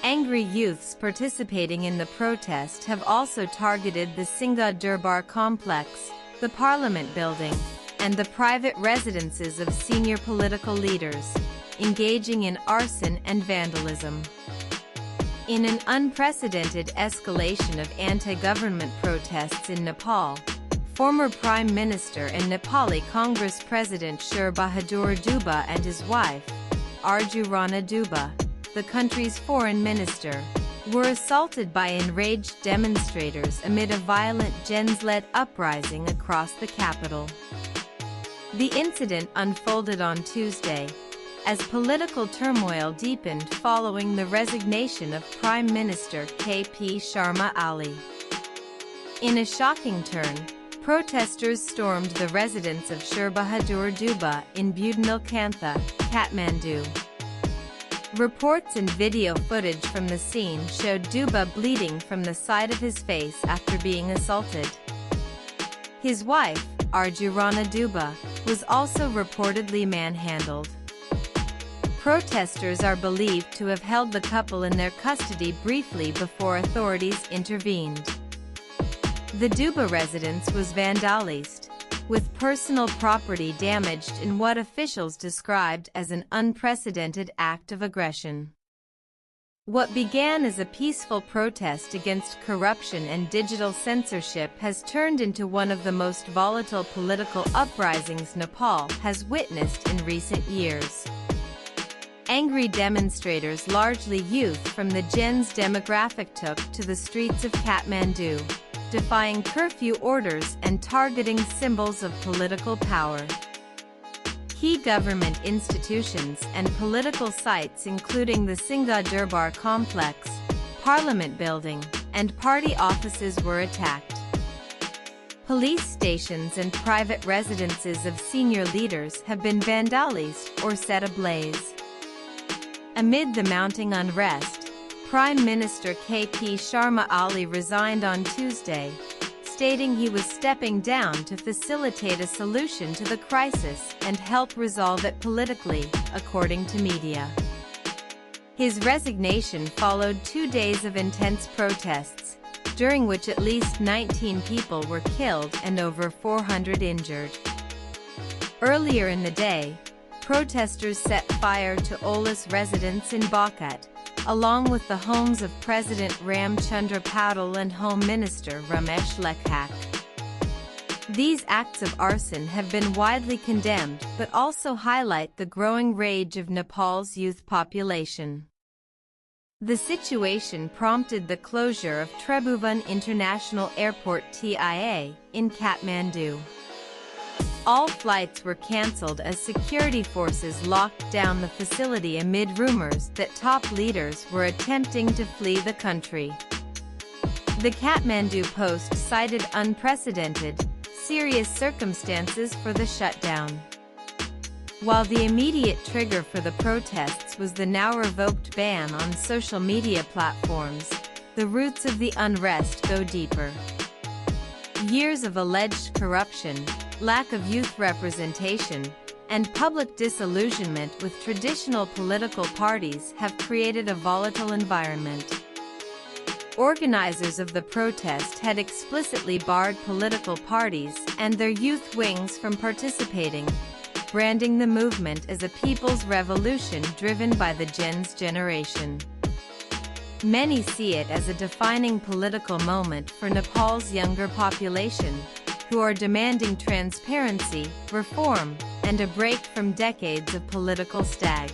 Angry youths participating in the protest have also targeted the Singha Durbar complex, the parliament building, and the private residences of senior political leaders, engaging in arson and vandalism. In an unprecedented escalation of anti-government protests in Nepal, former Prime Minister and Nepali Congress President Sher Bahadur Deuba and his wife, Arju Rana Deuba, the country's foreign minister, were assaulted by enraged demonstrators amid a violent Gen Z-led uprising across the capital. The incident unfolded on Tuesday, as political turmoil deepened following the resignation of Prime Minister K.P. Sharma Ali. In a shocking turn, protesters stormed the residence of Sher Bahadur Deuba in Budnilkantha, Kathmandu. Reports and video footage from the scene showed Deuba bleeding from the side of his face after being assaulted. His wife, Arju Rana Deuba, was also reportedly manhandled. Protesters are believed to have held the couple in their custody briefly before authorities intervened. The Deuba residence was vandalized, with personal property damaged in what officials described as an unprecedented act of aggression. What began as a peaceful protest against corruption and digital censorship has turned into one of the most volatile political uprisings Nepal has witnessed in recent years. Angry demonstrators, largely youth from the Gen Z demographic, took to the streets of Kathmandu, defying curfew orders and targeting symbols of political power. Key government institutions and political sites including the Singha Durbar complex, Parliament building, and party offices were attacked. Police stations and private residences of senior leaders have been vandalized or set ablaze. Amid the mounting unrest, Prime Minister K.P. Sharma Ali resigned on Tuesday, stating he was stepping down to facilitate a solution to the crisis and help resolve it politically, according to media. His resignation followed 2 days of intense protests, during which at least 19 people were killed and over 400 injured. Earlier in the day, protesters set fire to Ola's residence in Bakat, along with the homes of President Ramchandra Paudel and Home Minister Ramesh Lekhak. These acts of arson have been widely condemned but also highlight the growing rage of Nepal's youth population. The situation prompted the closure of Tribhuvan International Airport TIA in Kathmandu. All flights were cancelled as security forces locked down the facility amid rumors that top leaders were attempting to flee the country. The Kathmandu Post cited unprecedented, serious circumstances for the shutdown. While the immediate trigger for the protests was the now revoked ban on social media platforms, the roots of the unrest go deeper. Years of alleged corruption, lack of youth representation, and public disillusionment with traditional political parties have created a volatile environment. Organizers of the protest had explicitly barred political parties and their youth wings from participating, branding the movement as a people's revolution driven by the Gen Z generation. Many see it as a defining political moment for Nepal's younger population, who are demanding transparency, reform, and a break from decades of political stag.